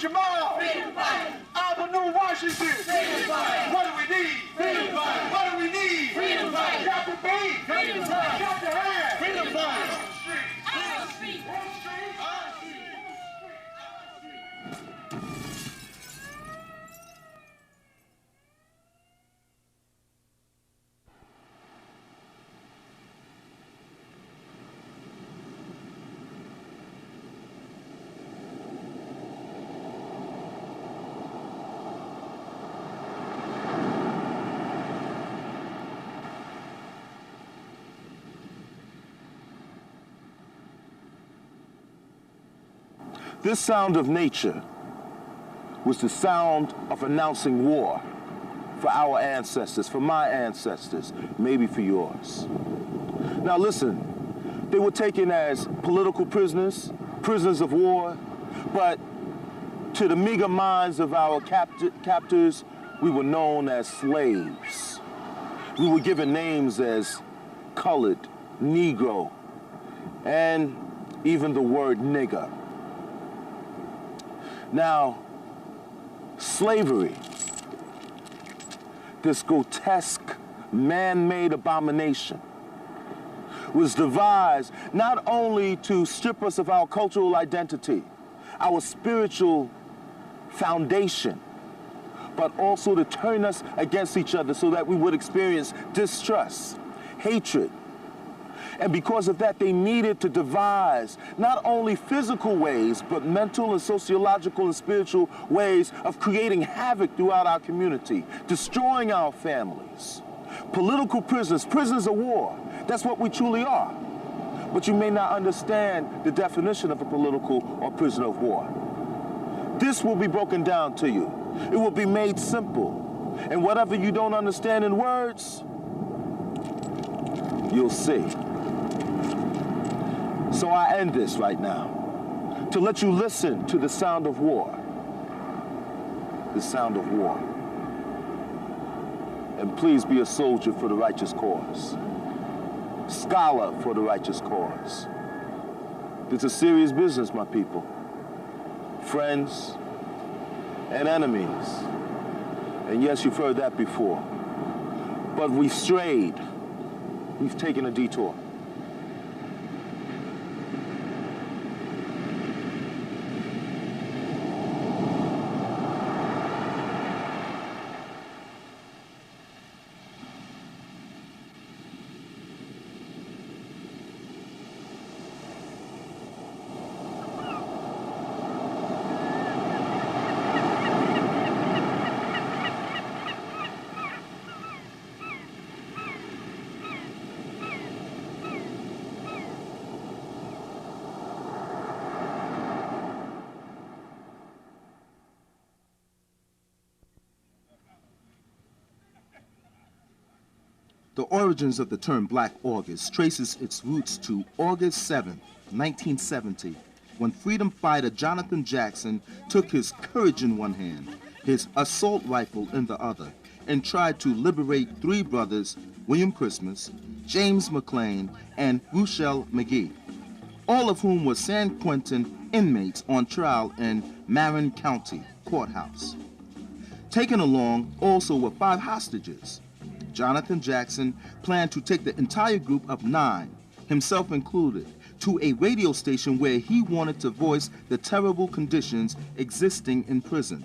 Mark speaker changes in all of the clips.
Speaker 1: Jamal.
Speaker 2: Freedom fighters.
Speaker 1: Avenue Washington.
Speaker 2: Freedom fighters.
Speaker 1: What do we need?
Speaker 2: Freedom fighters.
Speaker 1: What do we need?
Speaker 2: Freedom fighters.
Speaker 1: Got to be.
Speaker 2: Freedom fighters.
Speaker 1: Got to have.
Speaker 2: Freedom fighters.
Speaker 1: On the street.
Speaker 2: On the street.
Speaker 3: This sound of nature was the sound of announcing war for our ancestors, for my ancestors, maybe for yours. Now listen, they were taken as political prisoners, prisoners of war, but to the meager minds of our captors, we were known as slaves. We were given names as colored, Negro, and even the word nigger. Now, slavery, this grotesque, man-made abomination, was devised not only to strip us of our cultural identity, our spiritual foundation, but also to turn us against each other so that we would experience distrust, hatred. And because of that, they needed to devise not only physical ways, but mental and sociological and spiritual ways of creating havoc throughout our community, destroying our families. Political prisoners, prisoners of war, that's what we truly are. But you may not understand the definition of a political or prisoner of war. This will be broken down to you. It will be made simple. And whatever you don't understand in words, you'll see. So I end this right now to let you listen to the sound of war. The sound of war. And please be a soldier for the righteous cause. Scholar for the righteous cause. It's a serious business, my people. Friends and enemies. And yes, you've heard that before. But we've strayed. We've taken a detour.
Speaker 4: The origins of the term Black August traces its roots to August 7, 1970, when freedom fighter Jonathan Jackson took his courage in one hand, his assault rifle in the other, and tried to liberate three brothers, William Christmas, James McLean, and Ruchell McGee, all of whom were San Quentin inmates on trial in Myron County Courthouse. Taken along also were 5 hostages. Jonathan Jackson planned to take the entire group of 9, himself included, to a radio station where he wanted to voice the terrible conditions existing in prison.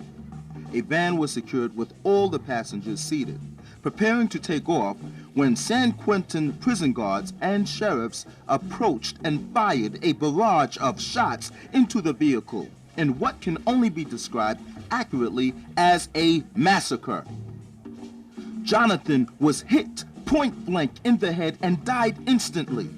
Speaker 4: A van was secured with all the passengers seated, preparing to take off when San Quentin prison guards and sheriffs approached and fired a barrage of shots into the vehicle in what can only be described accurately as a massacre. Jonathan was hit point blank in the head and died instantly.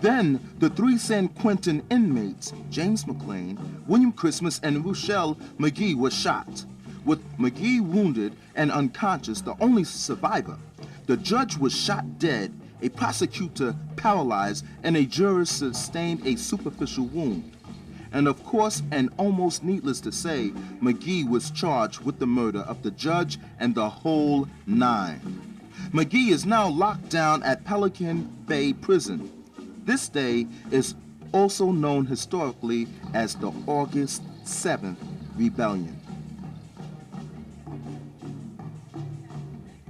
Speaker 4: Then the 3 San Quentin inmates, James McLean, William Christmas, and Ruchell McGee, were shot. With McGee wounded and unconscious, the only survivor, the judge was shot dead, a prosecutor paralyzed, and a juror sustained a superficial wound. And of course, and almost needless to say, McGee was charged with the murder of the judge and the whole 9. McGee is now locked down at Pelican Bay Prison. This day is also known historically as the August 7th rebellion.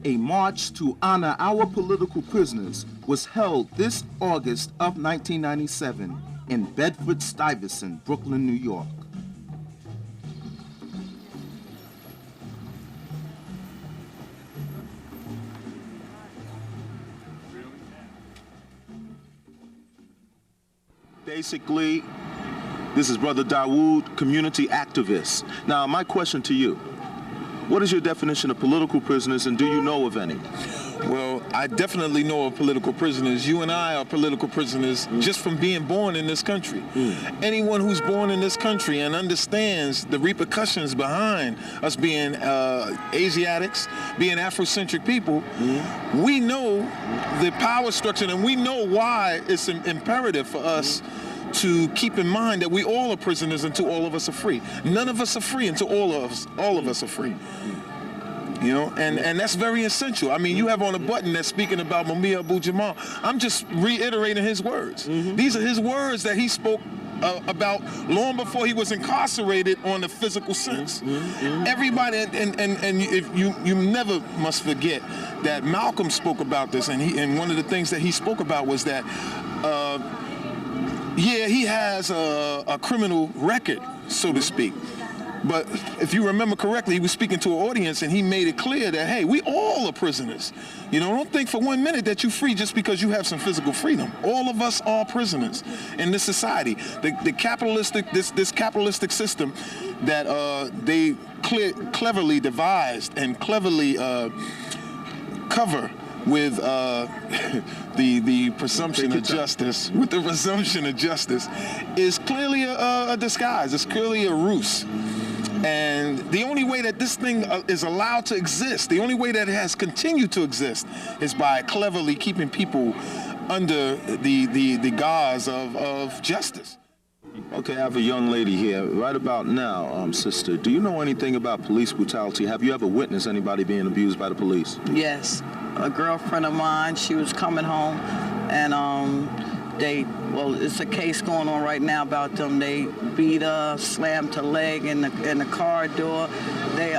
Speaker 4: A march to honor our political prisoners was held this August of 1997 in Bedford-Stuyvesant, Brooklyn, New York.
Speaker 3: Basically, this is Brother Dawood, community activist. Now, my question to you, what is your definition of political prisoners, and do you know of any?
Speaker 5: Well, I definitely know of political prisoners. You and I are political prisoners just from being born in this country. Anyone who's born in this country and understands the repercussions behind us being Asiatics, being Afrocentric people, we know the power structure, and we know why it's imperative for us to keep in mind that we all are prisoners until all of us are free. None of us are free until all of us are free. You know, and that's very essential. I mean, you have on a button that's speaking about Mumia Abu-Jamal. I'm just reiterating his words. These are his words that he spoke about long before he was incarcerated on the physical sense. Everybody, and if you never must forget that Malcolm spoke about this, and one of the things that he spoke about was that yeah, he has a criminal record, so to speak. But if you remember correctly, he was speaking to an audience and he made it clear that, hey, we all are prisoners. You know, don't think for 1 minute that you're free just because you have some physical freedom. All of us are prisoners in this society. The capitalistic, this capitalistic system that they cleverly devised and cleverly cover with the presumption of justice, is clearly a disguise. It's clearly a ruse. And the only way that this thing is allowed to exist, the only way that it has continued to exist, is by cleverly keeping people under the gauze of justice.
Speaker 3: Okay, I have a young lady here. Right about now, sister, do you know anything about police brutality? Have you ever witnessed anybody being abused by the police?
Speaker 6: Yes. A girlfriend of mine, she was coming home, and it's a case going on right now about them. They beat her, slammed her leg in the car door. They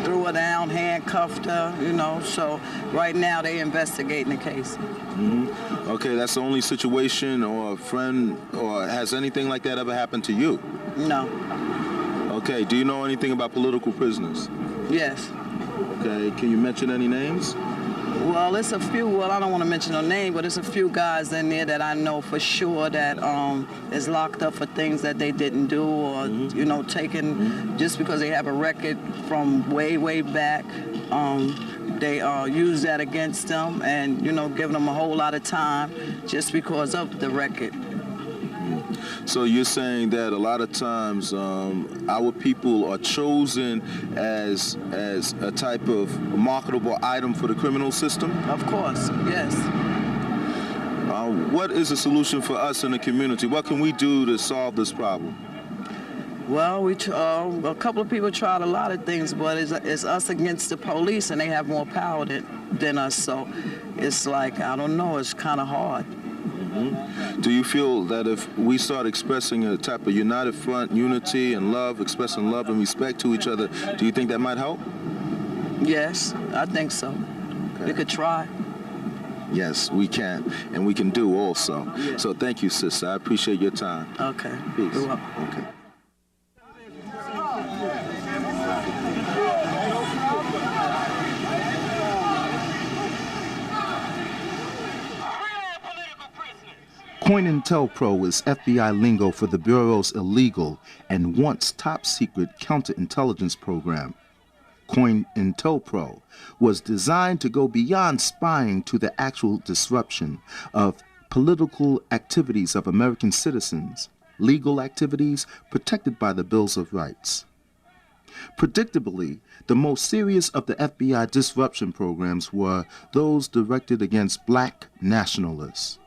Speaker 6: threw her down, handcuffed her, you know. So right now they investigating the case.
Speaker 3: Okay, that's the only situation or a friend, or has anything like that ever happened to you?
Speaker 6: No.
Speaker 3: Okay, do you know anything about political prisoners?
Speaker 6: Yes.
Speaker 3: Okay, can you mention any names?
Speaker 6: Well, it's a few, well, I don't want to mention no name, but it's a few guys in there that I know for sure that is locked up for things that they didn't do, or, you know, taken just because they have a record from way, way back. They use that against them and, you know, giving them a whole lot of time just because of the record.
Speaker 3: So you're saying that a lot of times our people are chosen as a type of marketable item for the criminal system?
Speaker 6: Of course, yes.
Speaker 3: What is the solution for us in the community? What can we do to solve this problem?
Speaker 6: Well, a couple of people tried a lot of things, but it's us against the police, and they have more power than us. So it's like, I don't know, it's kind of hard.
Speaker 3: Do you feel that if we start expressing a type of united front, unity and love, expressing love and respect to each other, do you think that might help?
Speaker 6: Yes, I think so. Okay. We could try.
Speaker 3: Yes, we can, and we can do also.
Speaker 6: Yeah.
Speaker 3: So thank you, sister. I appreciate your time.
Speaker 6: Okay.
Speaker 3: Peace.
Speaker 6: You're welcome.
Speaker 3: Okay.
Speaker 4: COINTELPRO is FBI lingo for the Bureau's illegal and once top-secret counterintelligence program. COINTELPRO was designed to go beyond spying to the actual disruption of political activities of American citizens, legal activities protected by the Bills of Rights. Predictably, the most serious of the FBI disruption programs were those directed against black nationalists.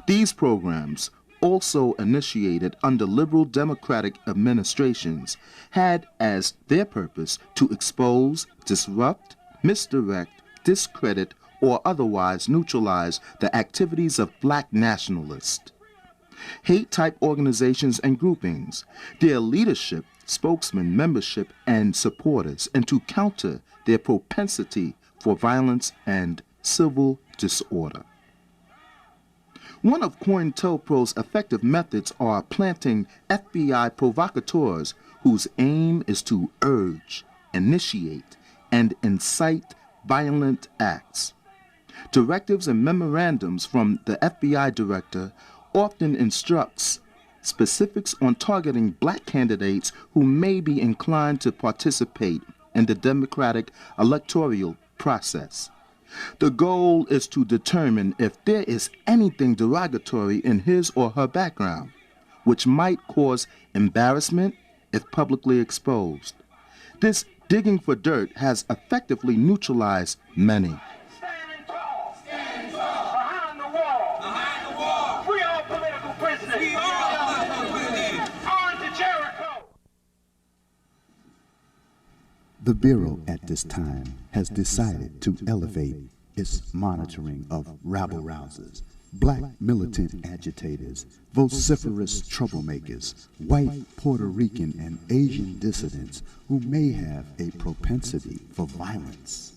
Speaker 4: These programs, also initiated under liberal democratic administrations, had as their purpose to expose, disrupt, misdirect, discredit, or otherwise neutralize the activities of black nationalists. hate-type organizations and groupings, their leadership, spokesmen, membership, and supporters, and to counter their propensity for violence and civil disorder. One of COINTELPRO's effective methods are planting FBI provocateurs whose aim is to urge, initiate, and incite violent acts. Directives and memorandums from the FBI director often instructs specifics on targeting black candidates who may be inclined to participate in the democratic electoral process. The goal is to determine if there is anything derogatory in his or her background, which might cause embarrassment if publicly exposed. This digging for dirt has effectively neutralized many.
Speaker 1: Standing tall. Behind the wall. We are political prisoners. On to Jericho.
Speaker 7: The Bureau at this time has decided to elevate its monitoring of rabble-rousers, black militant agitators, vociferous troublemakers, white, Puerto Rican, and Asian dissidents who may have a propensity for violence.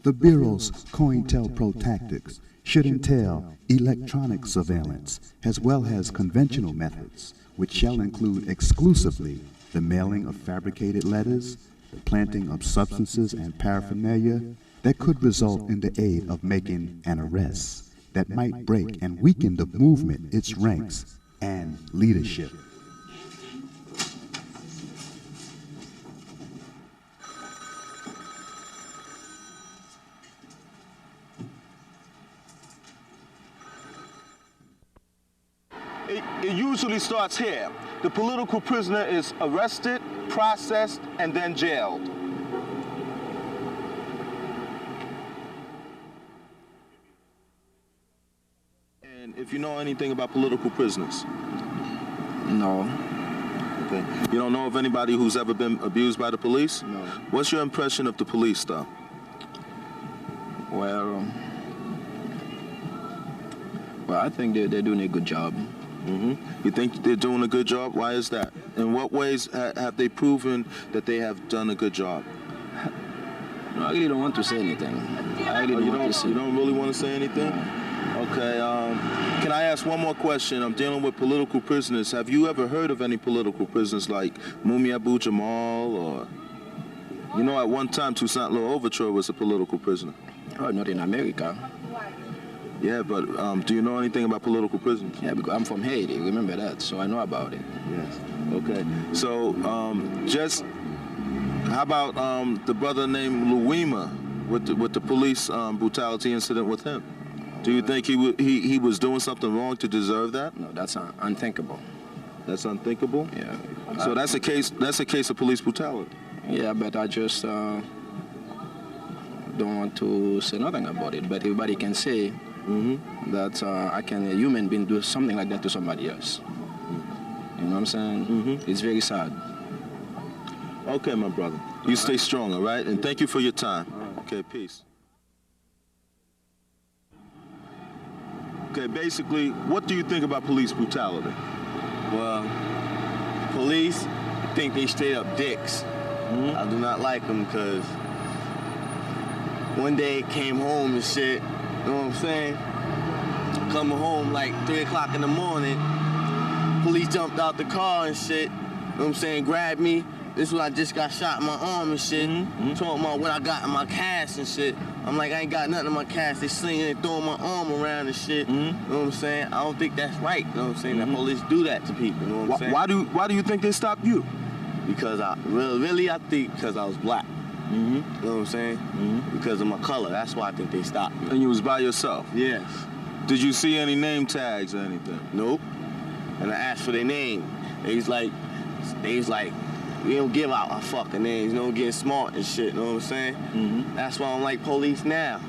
Speaker 7: The Bureau's COINTELPRO tactics should entail electronic surveillance as well as conventional methods, which shall include exclusively the mailing of fabricated letters, the planting of substances and paraphernalia that could result in the aid of making an arrest that might break and weaken the movement, its ranks, and leadership.
Speaker 3: It usually starts here. The political prisoner is arrested, processed, and then jailed. And if you know anything about political prisoners?
Speaker 8: No.
Speaker 3: Okay. You don't know of anybody who's ever been abused by the police?
Speaker 8: No.
Speaker 3: What's your impression of the police, though?
Speaker 8: Well, I think they're doing a good job.
Speaker 3: You think they're doing a good job? Why is that? In what ways have they proven that they have done a good job?
Speaker 8: No, I really don't want to say anything. I really don't want to say.
Speaker 3: You don't really want to say anything? Okay, can I ask one more question? I'm dealing with political prisoners. Have you ever heard of any political prisoners like Mumi Abu Jamal or... You know, at one time, Toussaint Louverture was a political prisoner.
Speaker 8: Oh, not in America.
Speaker 3: Yeah, but do you know anything about political prisoners?
Speaker 8: Yeah, because I'm from Haiti, remember that, so I know about it.
Speaker 3: Yes. Okay. So, how about the brother named Louima with the police brutality incident with him? Do you think he was doing something wrong to deserve that?
Speaker 8: No, that's unthinkable.
Speaker 3: That's unthinkable?
Speaker 8: Yeah.
Speaker 3: So that's a case of police brutality.
Speaker 8: Yeah, but I just don't want to say nothing about it. But everybody can say that a human being do something like that to somebody else. You know what I'm saying? It's very sad.
Speaker 3: Okay, my brother. You stay strong, all right? And thank you for your time. Okay, peace. Okay, basically, what do you think about police brutality?
Speaker 9: Well, police, I think they straight up dicks. I do not like them because one day came home and shit, you know what I'm saying? Coming home like 3 o'clock in the morning, police jumped out the car and shit, you know what I'm saying, grabbed me. This is when I just got shot in my arm and shit. Talking about what I got in my cast and shit. I'm like, I ain't got nothing in my cast. They slinging and throwing my arm around and shit. You know what I'm saying? I don't think that's right. You know what I'm saying? That police do that to people. You know what I'm saying?
Speaker 3: Why do you think they stopped you?
Speaker 9: Because I think because I was black. You know what I'm saying? Because of my color. That's why I think they stopped me.
Speaker 3: And you was by yourself?
Speaker 9: Yes.
Speaker 3: Did you see any name tags or anything?
Speaker 9: Nope. And I asked for their name. They was like, we don't give out our fucking names. You know, getting smart and shit. You know what I'm saying? That's why I don't like police now.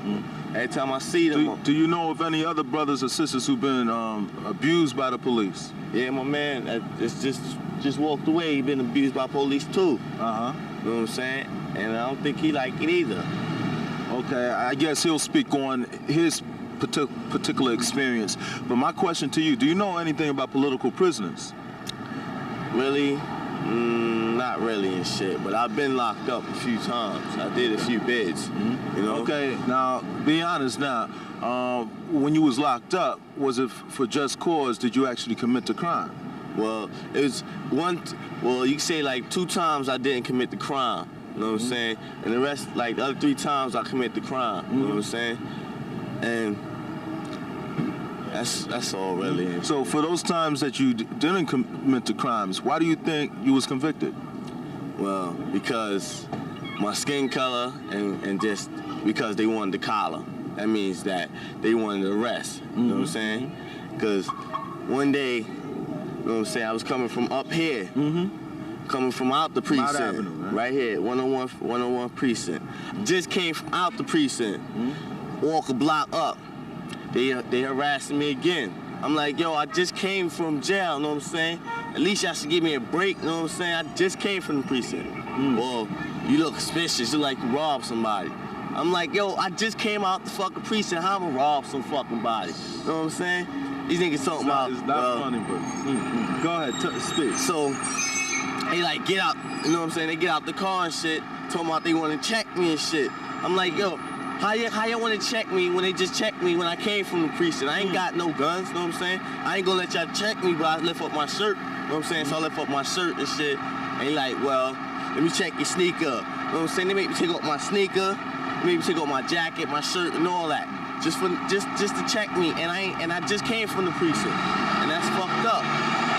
Speaker 9: Every time I see them.
Speaker 3: Do you know of any other brothers or sisters who've been abused by the police?
Speaker 9: Yeah, my man just walked away. He been abused by police too. You know what I'm saying? And I don't think he like it either.
Speaker 3: Okay, I guess he'll speak on his particular experience. But my question to you, do you know anything about political prisoners?
Speaker 9: Really? Not really and shit, but I've been locked up a few times. I did a few bids, you know?
Speaker 3: Okay, now, be honest now. When you was locked up, was it for just cause? Did you actually commit the crime?
Speaker 9: Well, it was you can say like 2 times I didn't commit the crime, you know what I'm saying? And the rest, like the other 3 times I commit the crime, you know what I'm saying? And that's all really.
Speaker 3: So for those times that you didn't commit the crimes, why do you think you was convicted?
Speaker 9: Well, because my skin color and just because they wanted the collar. That means that they wanted the arrest, you know what I'm saying? Because one day, you know what I'm saying, I was coming from up here, coming from out the precinct,
Speaker 3: Avenue,
Speaker 9: right here, 101 precinct. Just came from out the precinct, walk a block up. They harassing me again. I'm like, yo, I just came from jail, you know what I'm saying? At least y'all should give me a break, you know what I'm saying? I just came from the precinct. Well, you look suspicious, you like you robbed somebody. I'm like, yo, I just came out the fucking precinct. How I'ma rob some fucking body? You know what I'm saying? These niggas talking about.
Speaker 3: It's not funny, but go ahead, speak.
Speaker 9: So they like get out. You know what I'm saying? They get out the car and shit. Talking about they want to check me and shit. I'm like, yo, how y'all want to check me when they just checked me when I came from the precinct? I ain't got no guns. You know what I'm saying? I ain't gonna let y'all check me, but I lift up my shirt. You know what I'm saying? So I lift up my shirt and shit. And they like, well, let me check your sneaker. You know what I'm saying? They make me take off my sneaker. Maybe take off my jacket, my shirt, and all that, just to check me. And I just came from the precinct, and that's fucked up.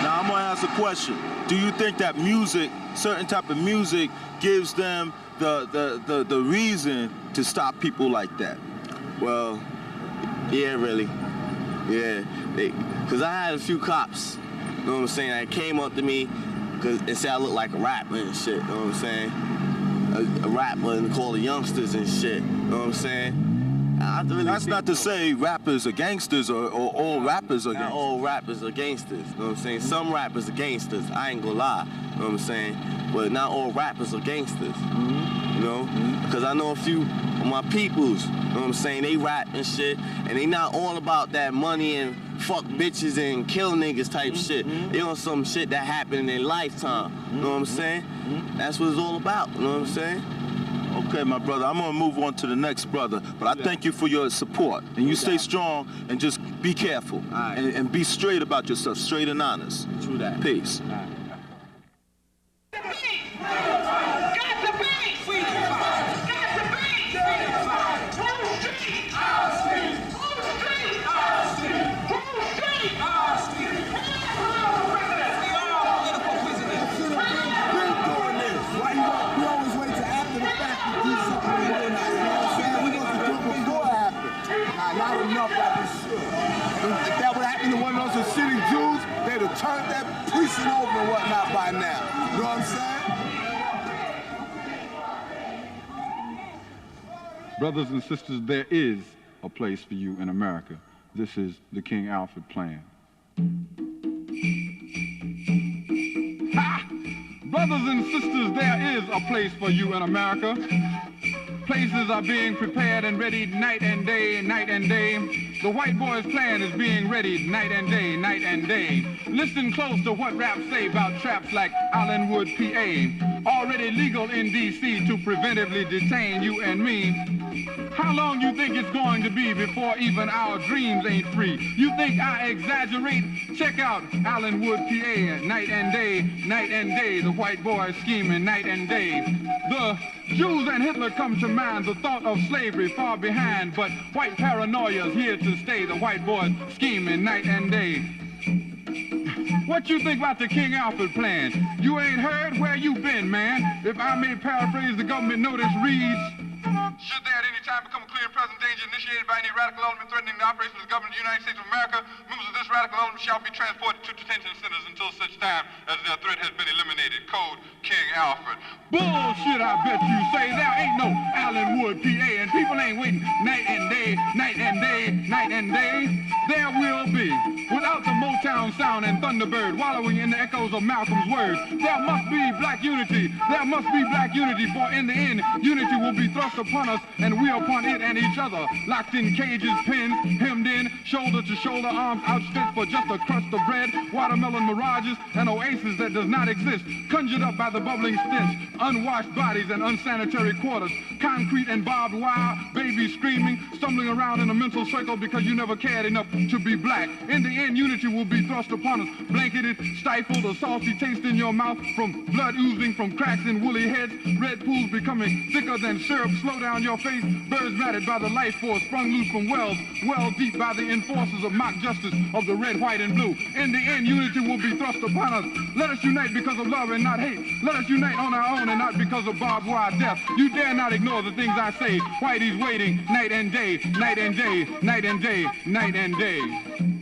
Speaker 3: Now I'm gonna ask a question. Do you think that music, certain type of music, gives them the reason to stop people like that?
Speaker 9: Well, yeah, really, yeah. Cause I had a few cops, you know what I'm saying, that came up to me, and said I look like a rapper and shit. You know what I'm saying? A rapper and call the youngsters and shit, you know what I'm saying?
Speaker 3: That's not to say rappers are gangsters or all rappers are gangsters.
Speaker 9: Not all rappers are gangsters, you know what I'm saying? Some rappers are gangsters, I ain't gonna lie, you know what I'm saying? But not all rappers are gangsters, you know? Because I know a few of my peoples, you know what I'm saying? They rap and shit, and they not all about that money and fuck bitches and kill niggas type shit. They on some shit that happened in their lifetime, you know what I'm saying? That's what it's all about, you know what I'm saying?
Speaker 3: Okay, my brother, I'm gonna move on to the next brother, but I thank you for your support. And you stay strong and just be careful. And be straight about yourself, straight and honest.
Speaker 9: True that.
Speaker 3: Peace.
Speaker 2: If that would happen to one of those city Jews, they'd have turned that precinct over and whatnot by now. You know what I'm saying?
Speaker 10: Brothers and sisters, there is a place for you in America. This is the King Alfred plan. Ha! Brothers and sisters, there is a place for you in America. Places are being prepared and ready night and day, night and day. The white boy's plan is being ready night and day, night and day. Listen close to what raps say about traps like Allenwood, PA. Already legal in D.C. to preventively detain you and me. How long you think it's going to be before even our dreams ain't free? You think I exaggerate? Check out Allenwood, PA, night and day, night and day. The white boy scheming night and day. The Jews and Hitler come to mind, the thought of slavery far behind, but white paranoia's here to stay. The white boy scheming night and day. What you think about the King Alfred plan? You ain't heard? Where you been, man? If I may paraphrase, the government notice reads, should there at any time become a clear and present danger initiated by any radical element threatening the operations of the government of the United States of America, members of this radical element shall be transported to detention centers until such time as their threat has been eliminated. Code King Alfred. Bullshit, I bet you say. There ain't no Allenwood, PA, and people ain't waiting night and day, night and day, night and day. There will be. without the Motown sound and Thunderbird wallowing in the echoes of Malcolm's words. There must be black unity. There must be black unity, for in the end, unity will be thrust upon us and we upon it and each other. Locked in cages, pins, hemmed in, shoulder to shoulder, arms outstretched for just a crust of bread, watermelon mirages, an oasis that does not exist, conjured up by the bubbling stench, unwashed bodies and unsanitary quarters, concrete and barbed wire, babies screaming, stumbling around in a mental circle because you never cared enough to be black. In the end, unity will be thrust upon us, blanketed, stifled, a salty taste in your mouth from blood oozing from cracks in woolly heads, red pools becoming thicker than syrup, slow down your face, birds matted by the life force sprung loose from wells, well deep by the enforcers of mock justice of the red, white, and blue. In the end, unity will be thrust upon us. Let us unite because of love and not hate. Let us unite on our own and not because of barbed wire death. You dare not ignore the things I say. Whitey's waiting night and day, night and day, night and day, night and day.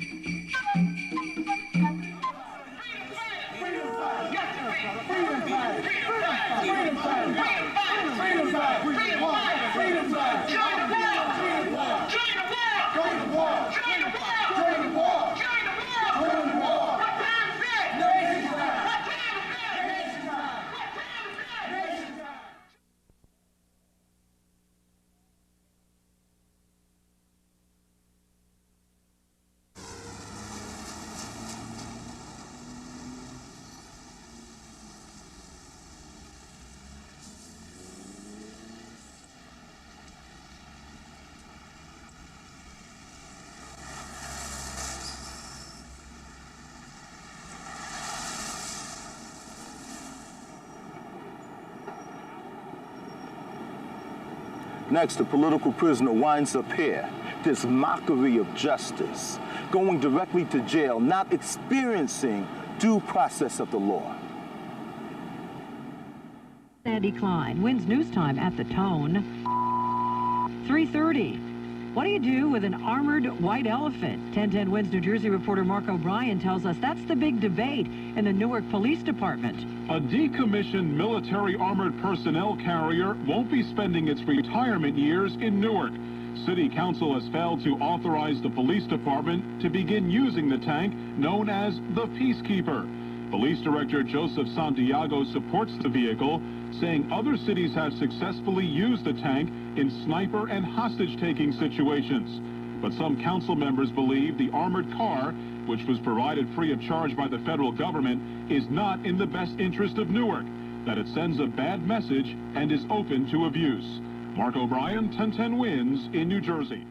Speaker 3: Next, the political prisoner winds up here, this mockery of justice, going directly to jail, not experiencing due process of the law.
Speaker 11: Sandy Klein wins news time at the Tone. 3:30. What do you do with an armored white elephant? 1010 Wins New Jersey reporter Mark O'Brien tells us that's the big debate in the Newark Police Department.
Speaker 12: A decommissioned military armored personnel carrier won't be spending its retirement years in Newark. City Council has failed to authorize the police department to begin using the tank known as the Peacekeeper. Police Director Joseph Santiago supports the vehicle, saying other cities have successfully used the tank in sniper and hostage-taking situations. But some council members believe the armored car, which was provided free of charge by the federal government, is not in the best interest of Newark, that it sends a bad message and is open to abuse. Mark O'Brien, 1010 Wins in New Jersey.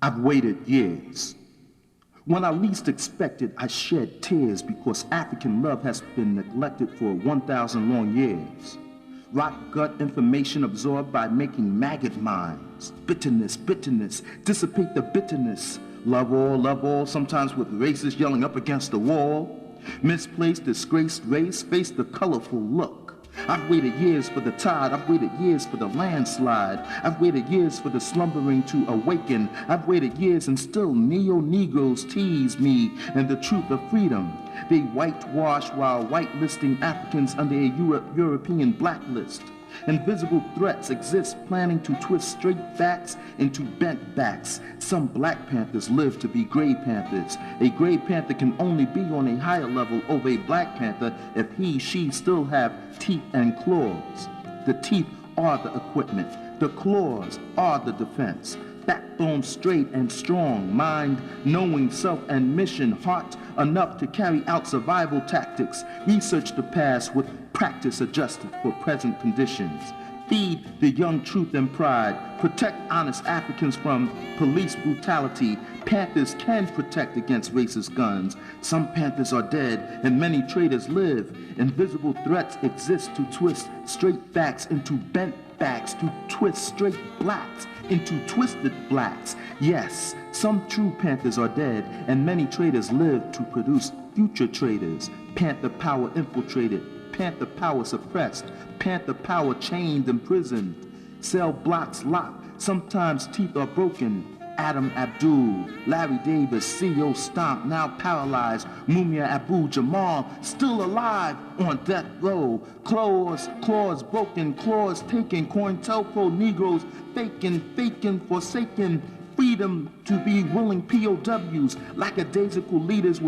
Speaker 4: I've waited years. When I least expected, I shed tears because African love has been neglected for 1,000 long years. Rot gut information absorbed by making maggot minds. Bitterness, bitterness, dissipate the bitterness. Love all, sometimes with racists yelling up against the wall. Misplaced, disgraced race, face the colorful look. I've waited years for the tide, I've waited years for the landslide. I've waited years for the slumbering to awaken. I've waited years and still neo-Negroes tease me and the truth of freedom. They whitewash while whitelisting Africans under a European blacklist. Invisible threats exist planning to twist straight backs into bent backs. Some Black Panthers live to be Gray Panthers. A Gray Panther can only be on a higher level over a Black Panther if he, she still have teeth and claws. The teeth are the equipment. The claws are the defense. Backbone straight and strong, mind knowing self and mission, heart enough to carry out survival tactics, research the past with practice adjusted for present conditions. Feed the young truth and pride, protect honest Africans from police brutality. Panthers can protect against racist guns. Some Panthers are dead and many traitors live. Invisible threats exist to twist straight backs into bent backs, to twist straight blacks into twisted blacks. Yes, some true Panthers are dead and many traitors live to produce future traitors. Panther power infiltrated, Panther power suppressed, Panther power chained, imprisoned. Cell blocks locked, sometimes teeth are broken. Adam Abdul, Larry Davis, CEO Stomp, now paralyzed. Mumia Abu Jamal, still alive on death row. Claws broken, claws taken. COINTELPRO Negroes faking, forsaken. freedom to be willing POWs. Lackadaisical leaders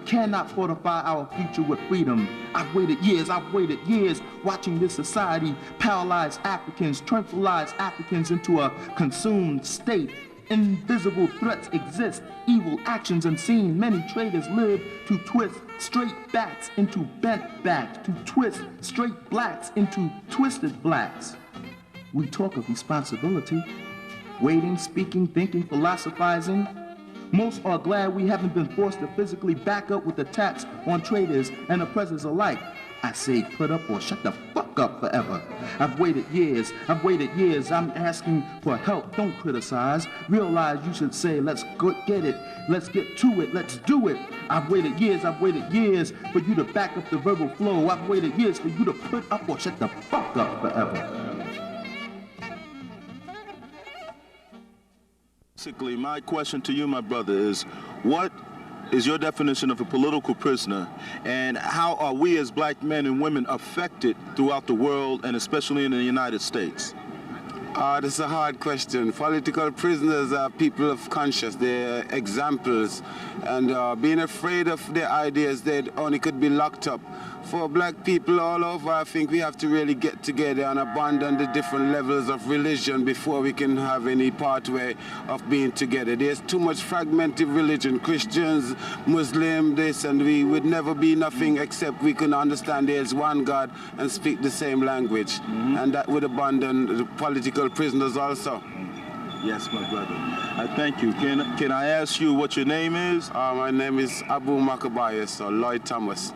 Speaker 4: cannot fortify our future with freedom. I've waited years watching this society paralyze Africans, tranquilize Africans into a consumed state. Invisible threats exist, evil actions unseen. Many traitors live to twist straight backs into bent backs, to twist straight blacks into twisted blacks. We talk of responsibility, waiting, speaking, thinking, philosophizing. Most are glad we haven't been forced to physically back up with attacks on traitors and oppressors alike. I say put up or shut the fuck up forever. I've waited years. I'm asking for help, don't criticize. Realize you should say, let's get it, let's get to it, let's do it. I've waited years for you to back up the verbal flow. I've waited years for you to put up or shut the fuck up forever.
Speaker 3: Basically, my question to you, my brother, is what is your definition of a political prisoner, and how are we as black men and women affected throughout the world, and especially in the United States?
Speaker 13: That's a hard question. Political prisoners are people of conscience. They're examples. And being afraid of their ideas, they only could be locked up. For black people all over, I think we have to really get together and abandon the different levels of religion before we can have any pathway of being together. There's too much fragmented religion, Christians, Muslim, this, and we would never be nothing except we can understand there's one God and speak the same language. And that would abandon the political prisoners also.
Speaker 3: Yes, my brother. I thank you. Can I ask you what your name is?
Speaker 13: My name is Abu Makabayas, or Lloyd Thomas.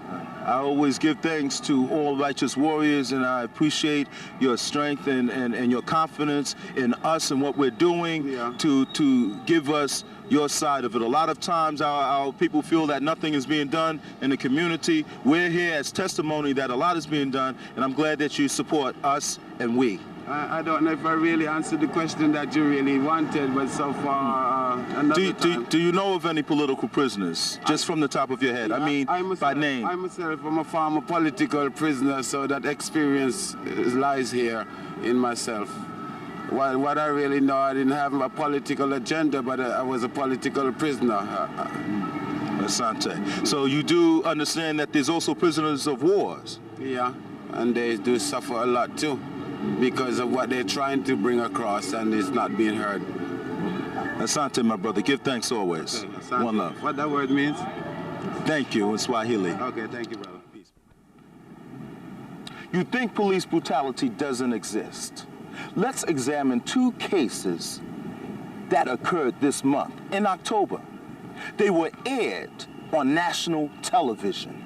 Speaker 3: I always give thanks to all righteous warriors, and I appreciate your strength and your confidence in us and what we're doing to give us your side of it. A lot of times our people feel that nothing is being done in the community. We're here as testimony that a lot is being done, and I'm glad that you support us and we.
Speaker 13: I don't know if I really answered the question that you really wanted, but so far,
Speaker 3: do you know of any political prisoners, just from the top of your head? I mean, by name.
Speaker 13: I myself am a former political prisoner, so that experience lies here in myself. What I really know, I didn't have a political agenda, but I was a political prisoner.
Speaker 3: Asante. So you do understand that there's also prisoners of wars?
Speaker 13: Yeah, and they do suffer a lot too, because of what they're trying to bring across, and it's not being heard.
Speaker 3: Asante, my brother. Give thanks always.
Speaker 13: Okay,
Speaker 3: one love.
Speaker 13: What that word means?
Speaker 3: Thank you in Swahili.
Speaker 13: Okay, thank you, brother. Peace.
Speaker 3: You think police brutality doesn't exist? Let's examine two cases that occurred this month, in October. They were aired on national television.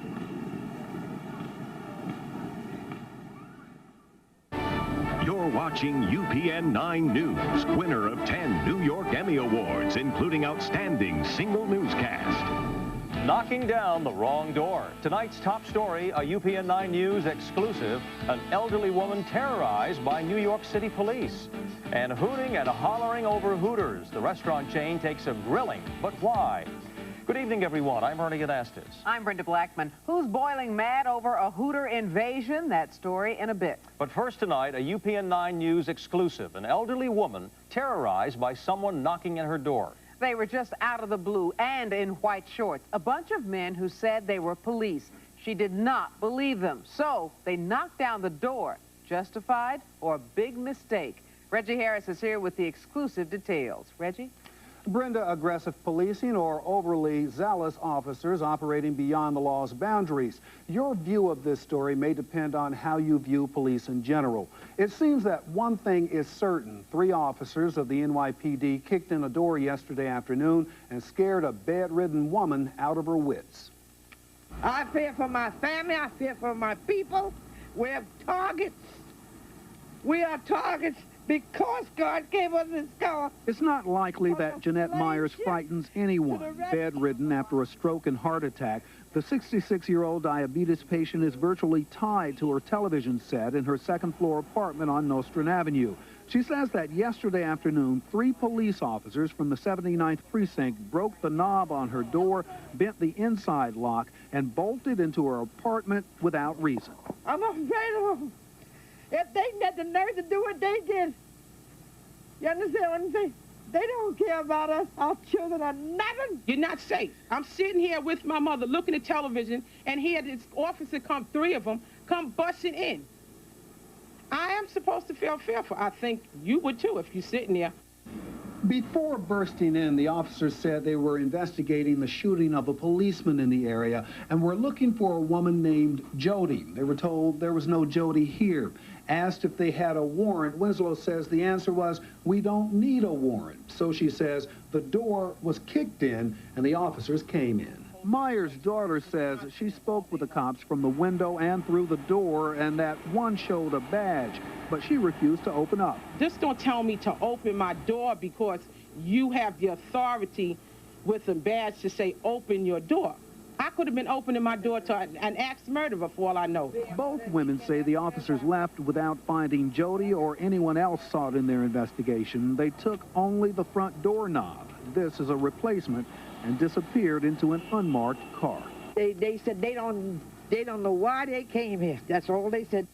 Speaker 14: You're watching UPN 9 News, winner of 10 New York Emmy Awards, including Outstanding Single Newscast.
Speaker 15: Knocking down the wrong door. Tonight's top story, a UPN 9 News exclusive, an elderly woman terrorized by New York City police. And hooting and hollering over Hooters. The restaurant chain takes a grilling, but why? Good evening, everyone. I'm Ernie Anastas.
Speaker 16: I'm Brenda Blackman. Who's boiling mad over a Hooter invasion? That story in a bit.
Speaker 15: But first tonight, a UPN 9 News exclusive, an elderly woman terrorized by someone knocking at her door.
Speaker 16: They were just out of the blue and in white shorts. A bunch of men who said they were police. She did not believe them, so they knocked down the door. Justified or a big mistake? Reggie Harris is here with the exclusive details. Reggie?
Speaker 17: Brenda, aggressive policing or overly zealous officers operating beyond the law's boundaries. Your view of this story may depend on how you view police in general. It seems that one thing is certain. 3 officers of the NYPD kicked in a door yesterday afternoon and scared a bedridden woman out of her wits.
Speaker 18: I fear for my family. I fear for my people. We're targets. We are targets. Because God gave us this power.
Speaker 17: It's not likely that Jeanette Myers frightens anyone. Bedridden after a stroke and heart attack, the 66-year-old diabetes patient is virtually tied to her television set in her second-floor apartment on Nostrand Avenue. She says that yesterday afternoon, 3 police officers from the 79th Precinct broke the knob on her door, bent the inside lock, and bolted into her apartment without reason.
Speaker 18: I'm afraid of them. If they had the nerve to do what they did, you understand what I'm saying? They don't care about us. Our children are nothing.
Speaker 19: You're not safe. I'm sitting here with my mother looking at television, and here this officer come, 3 of them, come busting in. I am supposed to feel fearful. I think you would too if you're sitting there.
Speaker 17: Before bursting in, the officers said they were investigating the shooting of a policeman in the area and were looking for a woman named Jody. They were told there was no Jody here. Asked if they had a warrant, Winslow says the answer was, we don't need a warrant. So she says the door was kicked in and the officers came in. Myers' daughter says she spoke with the cops from the window and through the door, and that one showed a badge, but she refused to open up.
Speaker 19: Just don't tell me to open my door because you have the authority with a badge to say open your door. I could have been opening my door to an axe murderer for all I know.
Speaker 17: Both women say the officers left without finding Jody or anyone else sought in their investigation. They took only the front doorknob. This is a replacement, and disappeared into an unmarked car.
Speaker 18: They said they don't know why they came here. That's all they said.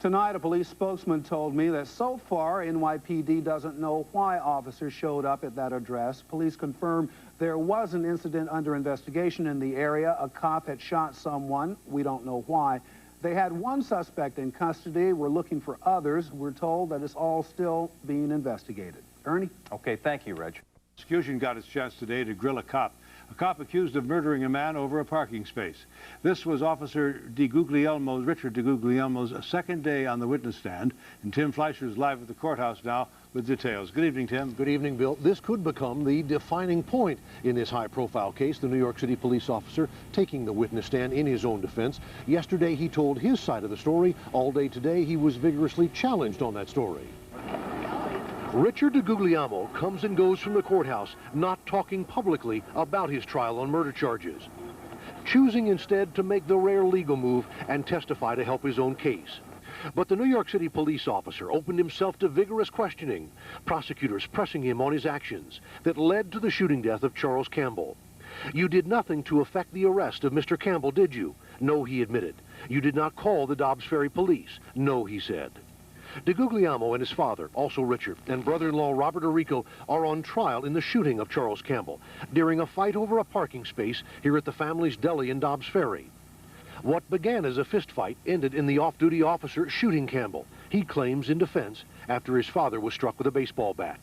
Speaker 17: Tonight, a police spokesman told me that so far, NYPD doesn't know why officers showed up at that address. Police confirmed there was an incident under investigation in the area. A cop had shot someone. We don't know why. They had one suspect in custody. We're looking for others. We're told that it's all still being investigated. Ernie?
Speaker 15: Okay, thank you, Reg.
Speaker 20: Prosecution got its chance today to grill a cop accused of murdering a man over a parking space. This was Officer Richard DeGuglielmo's second day on the witness stand, and Tim Fleischer is live at the courthouse now with details. Good evening, Tim.
Speaker 21: Good evening, Bill. This could become the defining point in this high-profile case. The New York City police officer taking the witness stand in his own defense. Yesterday, he told his side of the story. All day today, he was vigorously challenged on that story. Richard DeGuglielmo comes and goes from the courthouse, not talking publicly about his trial on murder charges, choosing instead to make the rare legal move and testify to help his own case. But the New York City police officer opened himself to vigorous questioning, prosecutors pressing him on his actions that led to the shooting death of Charles Campbell. You did nothing to effect the arrest of Mr. Campbell, did you? No, he admitted. You did not call the Dobbs Ferry police. No, he said. DeGuglielmo and his father, also Richard, and brother-in-law Robert Arrico are on trial in the shooting of Charles Campbell during a fight over a parking space here at the family's deli in Dobbs Ferry. What began as a fistfight ended in the off-duty officer shooting Campbell, he claims in defense, after his father was struck with a baseball bat.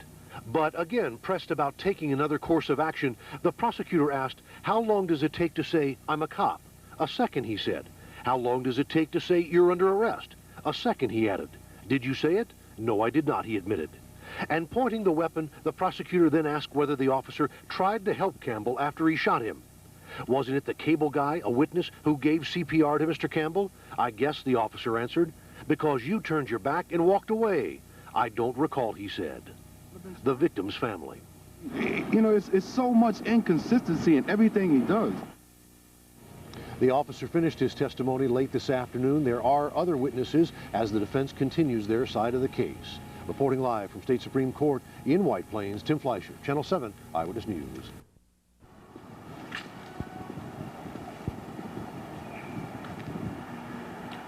Speaker 21: But again, pressed about taking another course of action, the prosecutor asked, how long does it take to say, I'm a cop? A second, he said. How long does it take to say, you're under arrest? A second, he added. Did you say it? No, I did not, he admitted. And pointing the weapon, the prosecutor then asked whether the officer tried to help Campbell after he shot him. Wasn't it the cable guy, a witness, who gave CPR to Mr. Campbell? I guess, the officer answered, because you turned your back and walked away. I don't recall, he said. The victim's family.
Speaker 2: You know, it's so much inconsistency in everything he does.
Speaker 21: The officer finished his testimony late this afternoon. There are other witnesses as the defense continues their side of the case. Reporting live from State Supreme Court in White Plains, Tim Fleischer, Channel 7 Eyewitness News.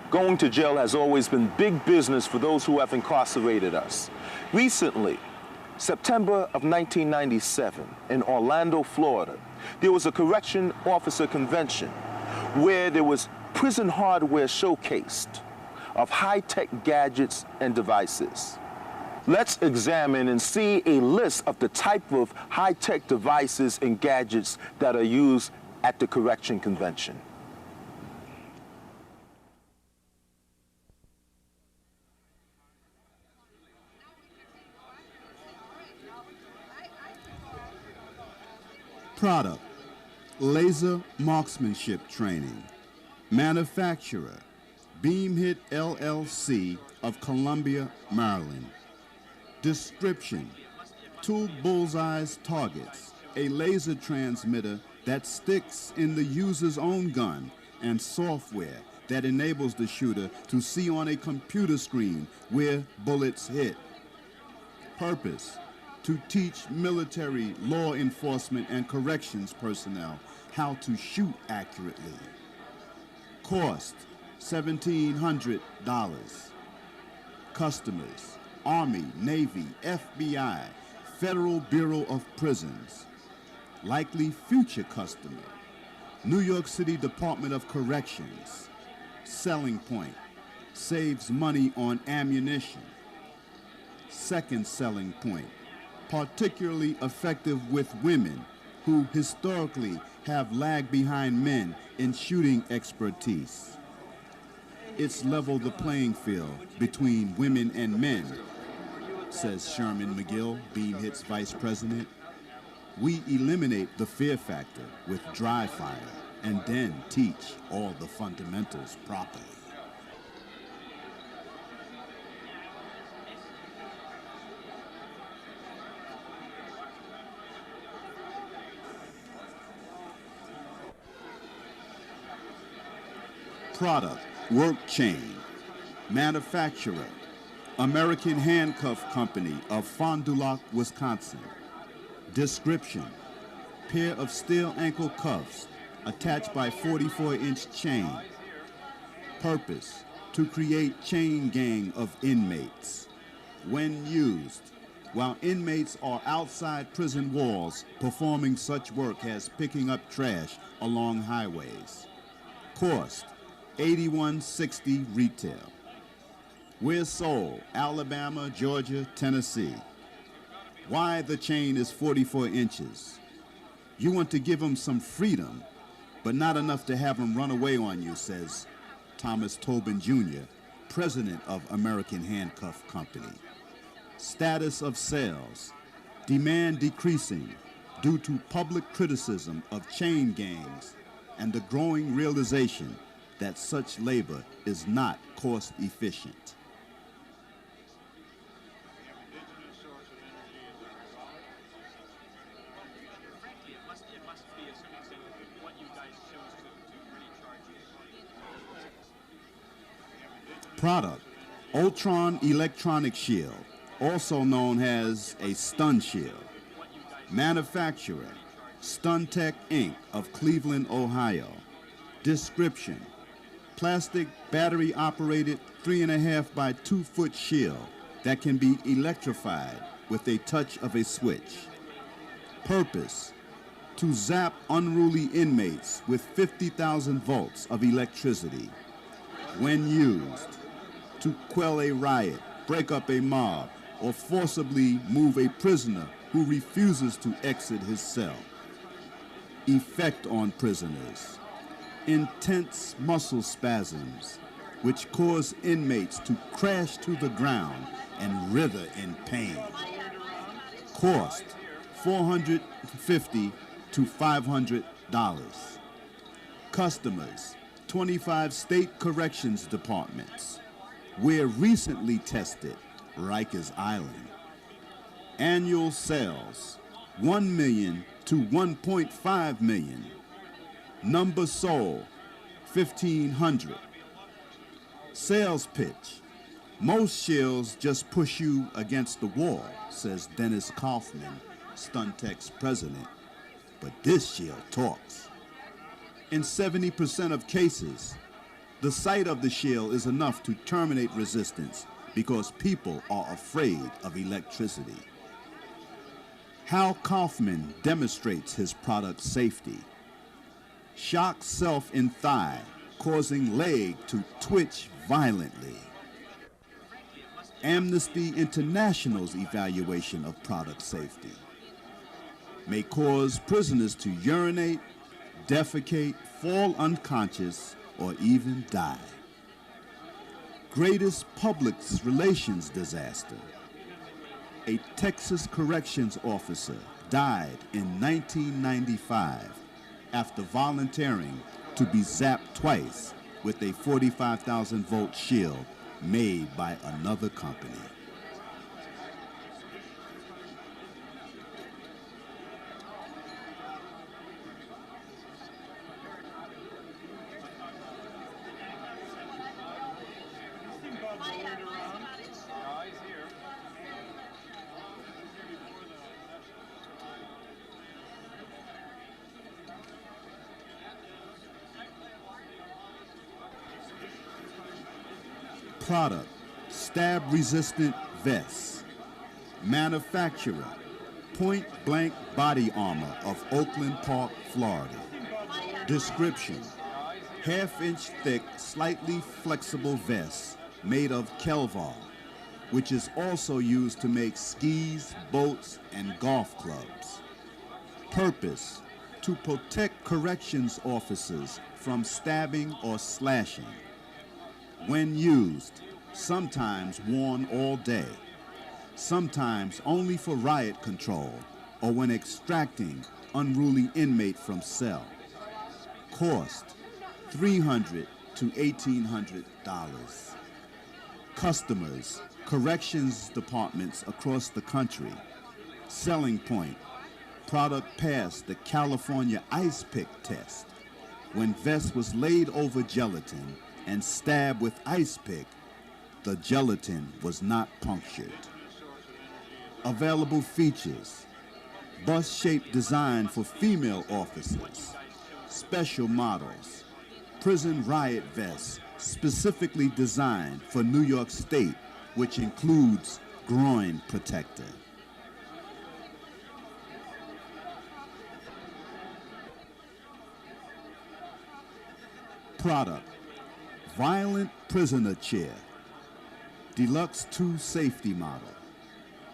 Speaker 3: Going to jail has always been big business for those who have incarcerated us. Recently, September of 1997, in Orlando, Florida, there was a correction officer convention where there was prison hardware showcased of high-tech gadgets and devices. Let's examine and see a list of the type of high-tech devices and gadgets that are used at the correction convention.
Speaker 7: Product: laser marksmanship training. Manufacturer: Beam Hit LLC of Columbia, Maryland. Description: 2 bullseyes targets, a laser transmitter that sticks in the user's own gun, and software that enables the shooter to see on a computer screen where bullets hit. Purpose: to teach military, law enforcement, and corrections personnel how to shoot accurately. Cost: $1,700. Customers: Army, Navy, FBI, Federal Bureau of Prisons, likely future customer. New York City Department of Corrections, selling point, saves money on ammunition. Second selling point, particularly effective with women who historically have lagged behind men in shooting expertise. It's leveled the playing field between women and men, says Sherman McGill, Beam Hits Vice President. We eliminate the fear factor with dry fire and then teach all the fundamentals properly. Product, work chain. Manufacturer, American Handcuff Company of Fond du Lac, Wisconsin. Description, pair of steel ankle cuffs attached by 44-inch chain. Purpose, to create chain gang of inmates. When used, while inmates are outside prison walls performing such work as picking up trash along highways. Cost, $81.60 retail. Where sold? Alabama, Georgia, Tennessee. Why the chain is 44 inches? You want to give them some freedom, but not enough to have them run away on you, says Thomas Tobin Jr., president of American Handcuff Company. Status of sales. Demand decreasing due to public criticism of chain gangs and the growing realization that such labor is not cost efficient. Product, Ultron Electronic Shield, also known as a stun shield. Manufacturer, StunTech Inc. of Cleveland, Ohio. Description, plastic battery-operated 3.5 by 2 foot shield that can be electrified with a touch of a switch. Purpose, to zap unruly inmates with 50,000 volts of electricity. When used, to quell a riot, break up a mob, or forcibly move a prisoner who refuses to exit his cell. Effect on prisoners, intense muscle spasms, which cause inmates to crash to the ground and writhe in pain. Cost, $450 to $500. Customers, 25 state corrections departments. Where recently tested, Rikers Island. Annual sales, 1 million to 1.5 million. Number sold, 1,500. Sales pitch, most shields just push you against the wall, says Dennis Kaufman, StunTech's president. But this shield talks. In 70% of cases, the sight of the shield is enough to terminate resistance because people are afraid of electricity. How Kaufman demonstrates his product's safety. Shock self in thigh, causing leg to twitch violently. Amnesty International's evaluation of product safety. May cause prisoners to urinate, defecate, fall unconscious, or even die. Greatest public relations disaster. A Texas corrections officer died in 1995 after volunteering to be zapped twice with a 45,000 volt shield made by another company. Product, stab-resistant vests. Manufacturer, point-blank body armor of Oakland Park, Florida. Description: half-inch thick, slightly flexible vest made of Kelvar, which is also used to make skis, boats, and golf clubs. Purpose: to protect corrections officers from stabbing or slashing. When used, sometimes worn all day, sometimes only for riot control or when extracting unruly inmate from cell. Cost: $300 to $1,800. Customers: corrections departments across the country. Selling point: product passed the California ice pick test. When vest was laid over gelatin and stabbed with ice pick, the gelatin was not punctured. Available features: bust-shaped design for female officers, special models, prison riot vests specifically designed for New York State, which includes groin protector. Product: violent prisoner chair, deluxe 2 safety model.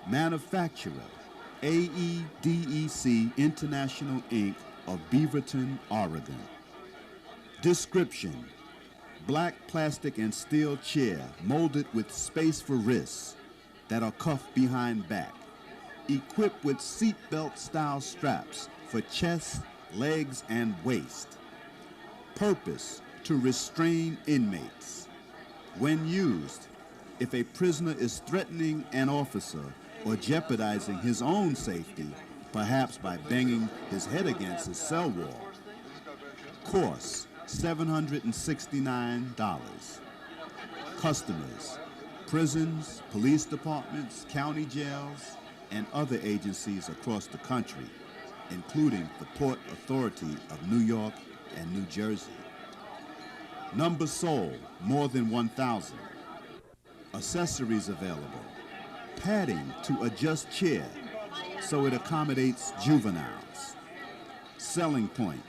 Speaker 7: Manufacturer: AEDEC International Inc. of Beaverton, Oregon. Description: black plastic and steel chair molded with space for wrists that are cuffed behind back, equipped with seatbelt style straps for chest, legs, and waist. Purpose: to restrain inmates. When used, if a prisoner is threatening an officer or jeopardizing his own safety, perhaps by banging his head against his cell wall. Cost: $769. Customers: prisons, police departments, county jails, and other agencies across the country, including the Port Authority of New York and New Jersey. Number sold, more than 1,000. Accessories available: padding to adjust chair so it accommodates juveniles. Selling point: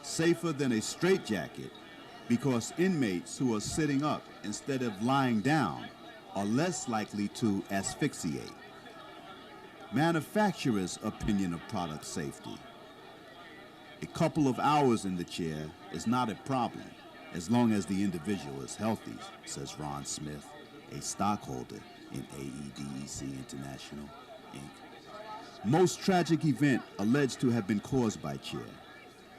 Speaker 7: safer than a straitjacket because inmates who are sitting up instead of lying down are less likely to asphyxiate. Manufacturer's opinion of product safety: a couple of hours in the chair is not a problem as long as the individual is healthy, says Ron Smith, a stockholder in AEDEC International, Inc. Most tragic event alleged to have been caused by chair.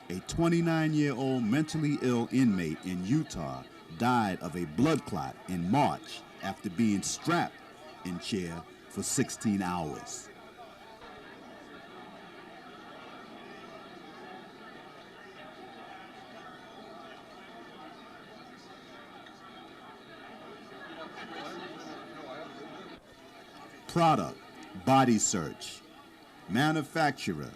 Speaker 7: A 29-year-old mentally ill inmate in Utah died of a blood clot in March after being strapped in chair for 16 hours. Product: body search. Manufacturer: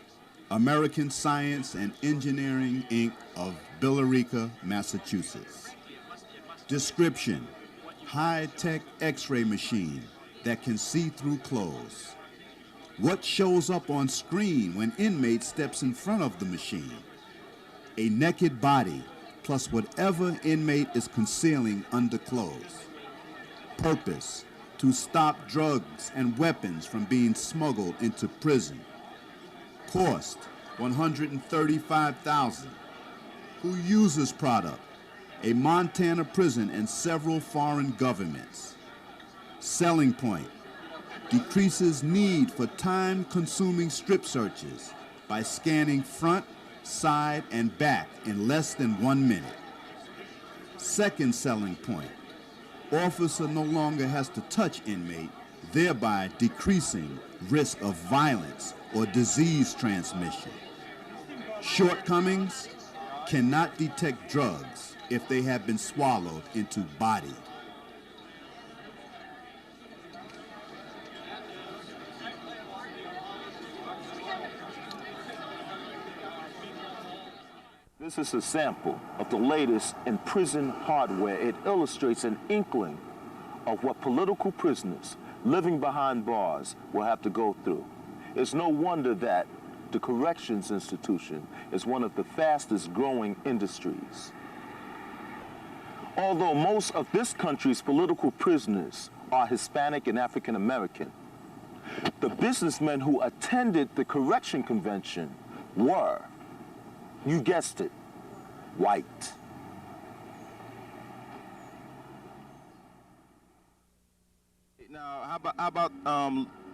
Speaker 7: American Science and Engineering, Inc. of Billerica, Massachusetts. Description: high-tech X-ray machine that can see through clothes. What shows up on screen when inmate steps in front of the machine? A naked body plus whatever inmate is concealing under clothes. Purpose: to stop drugs and weapons from being smuggled into prison. Cost: $135,000. Who uses product? A Montana prison and several foreign governments. Selling point: decreases need for time-consuming strip searches by scanning front, side, and back in less than 1 minute. Second selling point: officer no longer has to touch inmate, thereby decreasing risk of violence or disease transmission. Shortcomings: cannot detect drugs if they have been swallowed into body.
Speaker 3: This is a sample of the latest in prison hardware. It illustrates an inkling of what political prisoners living behind bars will have to go through. It's no wonder that the corrections institution is one of the fastest growing industries. Although most of this country's political prisoners are Hispanic and African American, the businessmen who attended the correction convention were, you guessed it, white.
Speaker 4: Now, how about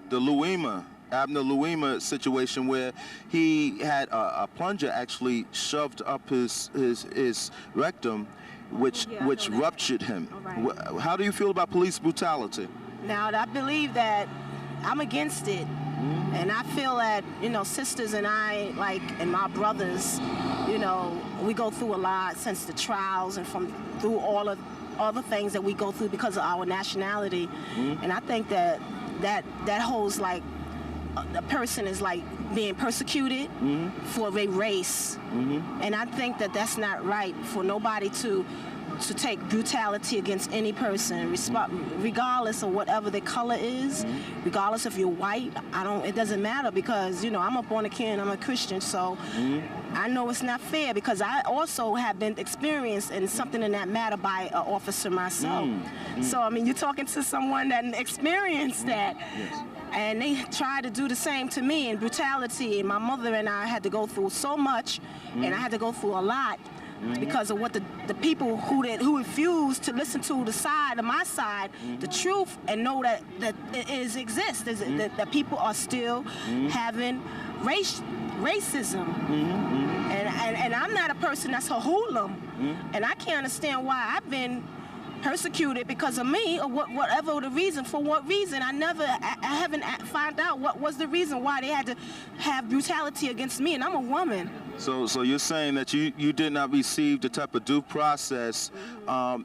Speaker 4: the Abner Louima situation where he had a plunger actually shoved up his rectum, which ruptured him. Right. How do you feel about police brutality?
Speaker 5: Now, I believe that I'm against it. And I feel that, you know, sisters and I, and my brothers, you know, we go through a lot since the trials and through all the things that we go through because of our nationality. And I think that holds like a person is like being persecuted for their race. And I think that that's not right for nobody to take brutality against any person, regardless of whatever their color is, regardless if you're white. It doesn't matter, because, you know, I'm a born again, I'm a Christian, so I know it's not fair, because I also have been experienced in something in that matter by an officer myself. So, I mean, you're talking to someone that experienced that. Yes. And they tried to do the same to me in brutality. And my mother and I had to go through so much, and I had to go through a lot because of what the people who refused to listen to the side of my side, the truth, and know that it exists, that people are still having racism. And I'm not a person that's a hoodlum, and I can't understand why I've been persecuted because of me, or whatever the reason. For what reason? I haven't found out what was the reason why they had to have brutality against me, and I'm a woman.
Speaker 4: So you're saying that you did not receive the type of due process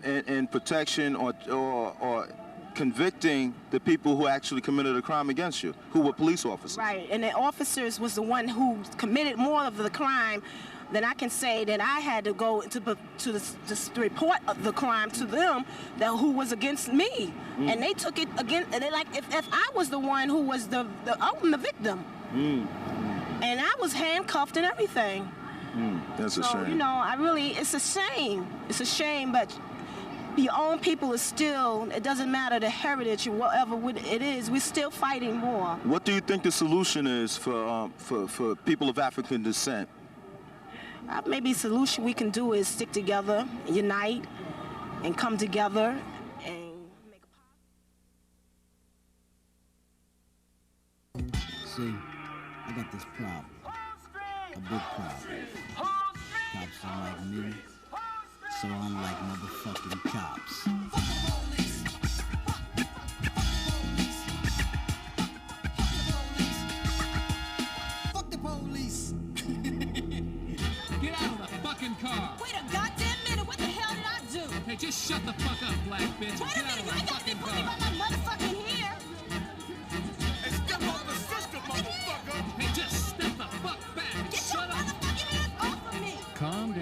Speaker 4: in protection or convicting the people who actually committed a crime against you, who were police officers. Right, and the officers was the one who committed more of the crime. Then I can say that I had to go to report the crime to them who was against me, and they took it against. And they like if I was the one who was I'm the victim, and I was handcuffed and everything. That's a shame.
Speaker 5: You know, it's a shame. It's a shame, but your own people is still. It doesn't matter the heritage or whatever it is. We're still fighting more.
Speaker 4: What do you think the solution is for people of African descent?
Speaker 5: Maybe the solution we can do is stick together, unite, and come together and make a
Speaker 22: See, I got this problem. A big problem. Cops don't like me, so I'm like motherfucking cops.
Speaker 23: Fuck the police.
Speaker 24: Get out of the fucking car.
Speaker 23: Wait a goddamn minute, what the hell did I do?
Speaker 24: Hey, just shut the fuck up, black bitch.
Speaker 23: Wait a minute, you got me putting on my motherfucking hair.
Speaker 24: Hey, step off the system, motherfucker. Hey, just step the fuck back.
Speaker 23: Get your motherfucking hands off of me.
Speaker 24: Calm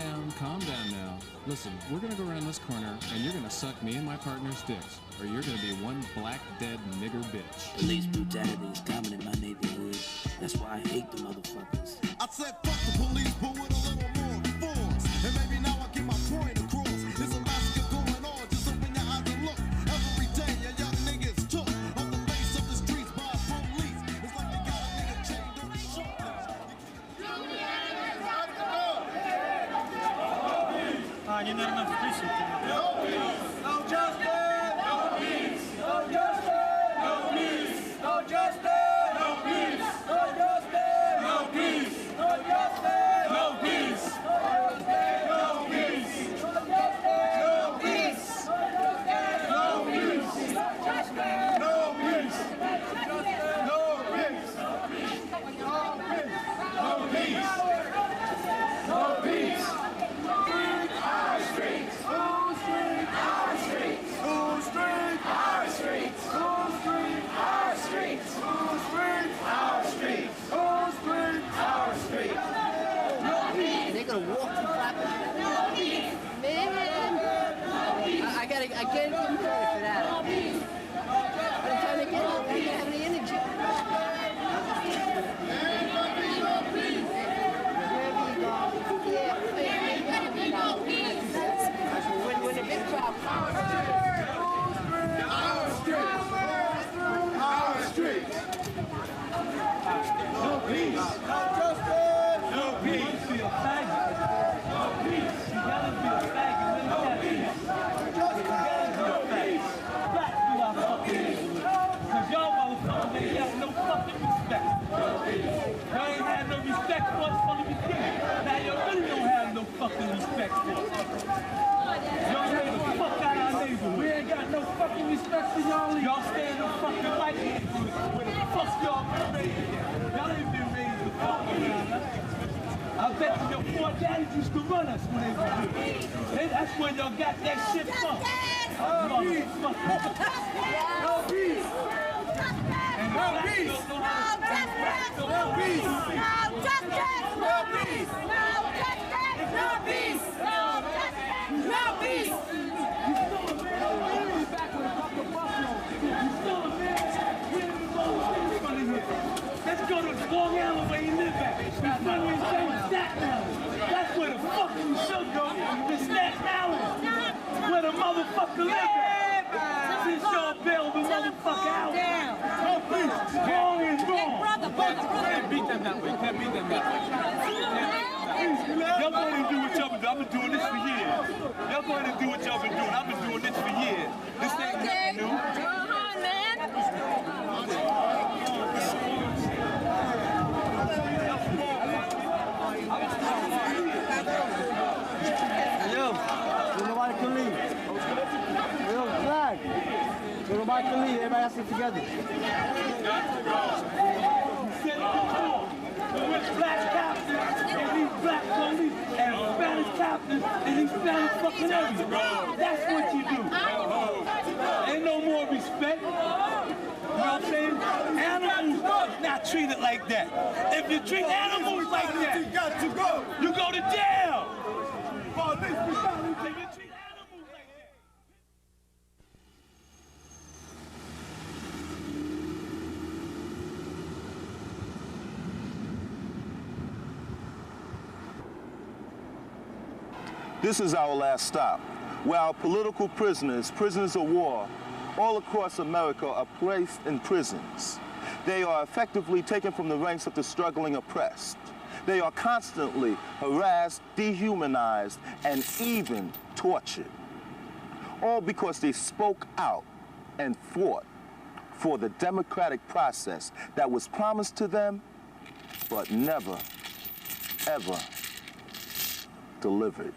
Speaker 24: down now. Listen, we're gonna go around this corner, and you're gonna suck me and my partner's dicks, or you're gonna be one black dead nigger bitch.
Speaker 22: Police brutality is common in my neighborhood. That's why I hate the motherfuckers.
Speaker 23: I said fuck the police, but with a little more force. And maybe now I get my point across. There's a massacre going on, just open your eyes and look. Every day a young nigga's took off the face of the streets by police. It's like they got a nigga chained up and shot.
Speaker 25: Nie na wpisu.
Speaker 1: No justice! No peace! No justice! No peace! No justice! No peace! No justice! No peace! No justice! No peace! No peace! No justice! No peace! No peace! No justice! No peace! No peace! No peace! No peace! Our streets! Our streets! Our streets! Our streets! Our streets! Our streets! Our streets! Our streets! Our streets!
Speaker 22: And they're gonna walk through Clapper. Man, I can't give them credit for that. By the time they get up, they don't have any energy.
Speaker 1: used to run us when they were here. Hey, that's where y'all got that shit from. No peace. No peace. No justice. No peace. No justice. No peace. No justice. No peace. No justice. No peace. Let's go to Long Island where you live at. He's running his same Staten Island. That's where the fuck you should go. The Staten Island. Where the motherfucker live at. Since y'all bailed the motherfucker out. No, please. Wrong is wrong. Can't beat them that way. Can't beat them that way. Y'all going to do what y'all been doing. I've been doing this for years. Y'all going to do what y'all been doing. I've been doing this for years. This ain't nothing new.
Speaker 6: Nobody can leave. Yo, flag. So nobody can leave. Everybody has to sit together.
Speaker 1: With black captains and these black police and Spanish captains and these Spanish fucking areas. That's what you do. Ain't no more respect. You know what I'm saying? Animals not treated like that. If you treat animals like that, you got to go. You go to jail. Police brutality, you treat animals like that.
Speaker 3: This is our last stop, where our political prisoners, prisoners of war, all across America are placed in prisons. They are effectively taken from the ranks of the struggling oppressed. They are constantly harassed, dehumanized, and even tortured. All because they spoke out and fought for the democratic process that was promised to them, but never, ever delivered.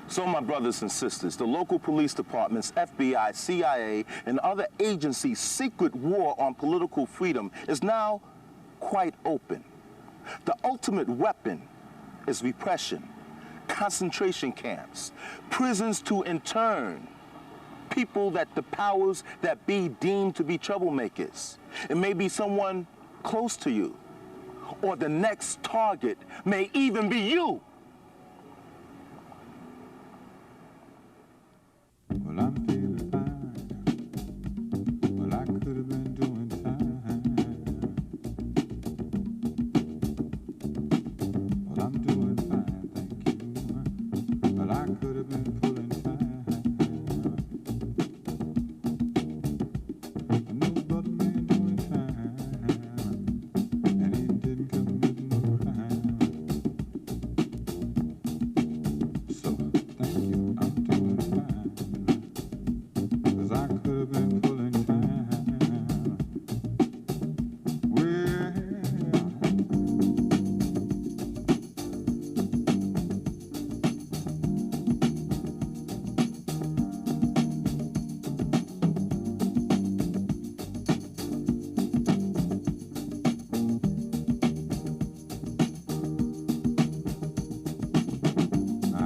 Speaker 3: So, my brothers and sisters, the local police departments, FBI, CIA, and other agencies' secret war on political freedom is now quite open. The ultimate weapon is repression, concentration camps, prisons to intern people that the powers that be deem to be troublemakers. It may be someone close to you, or the next target may even be you.
Speaker 8: Well, I'm feeling fine. Well, I could have been doing fine. Well, I'm doing fine, thank you. Well, I could have been pulling fine. I know about a man doing fine, and he didn't commit no crime. So, thank you, I'm doing fine. I could have been pulling time. Well,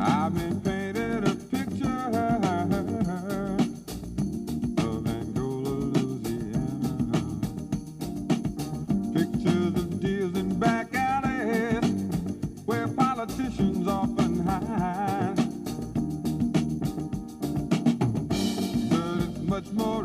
Speaker 8: I've been painted a picture politicians often hide, but it's much more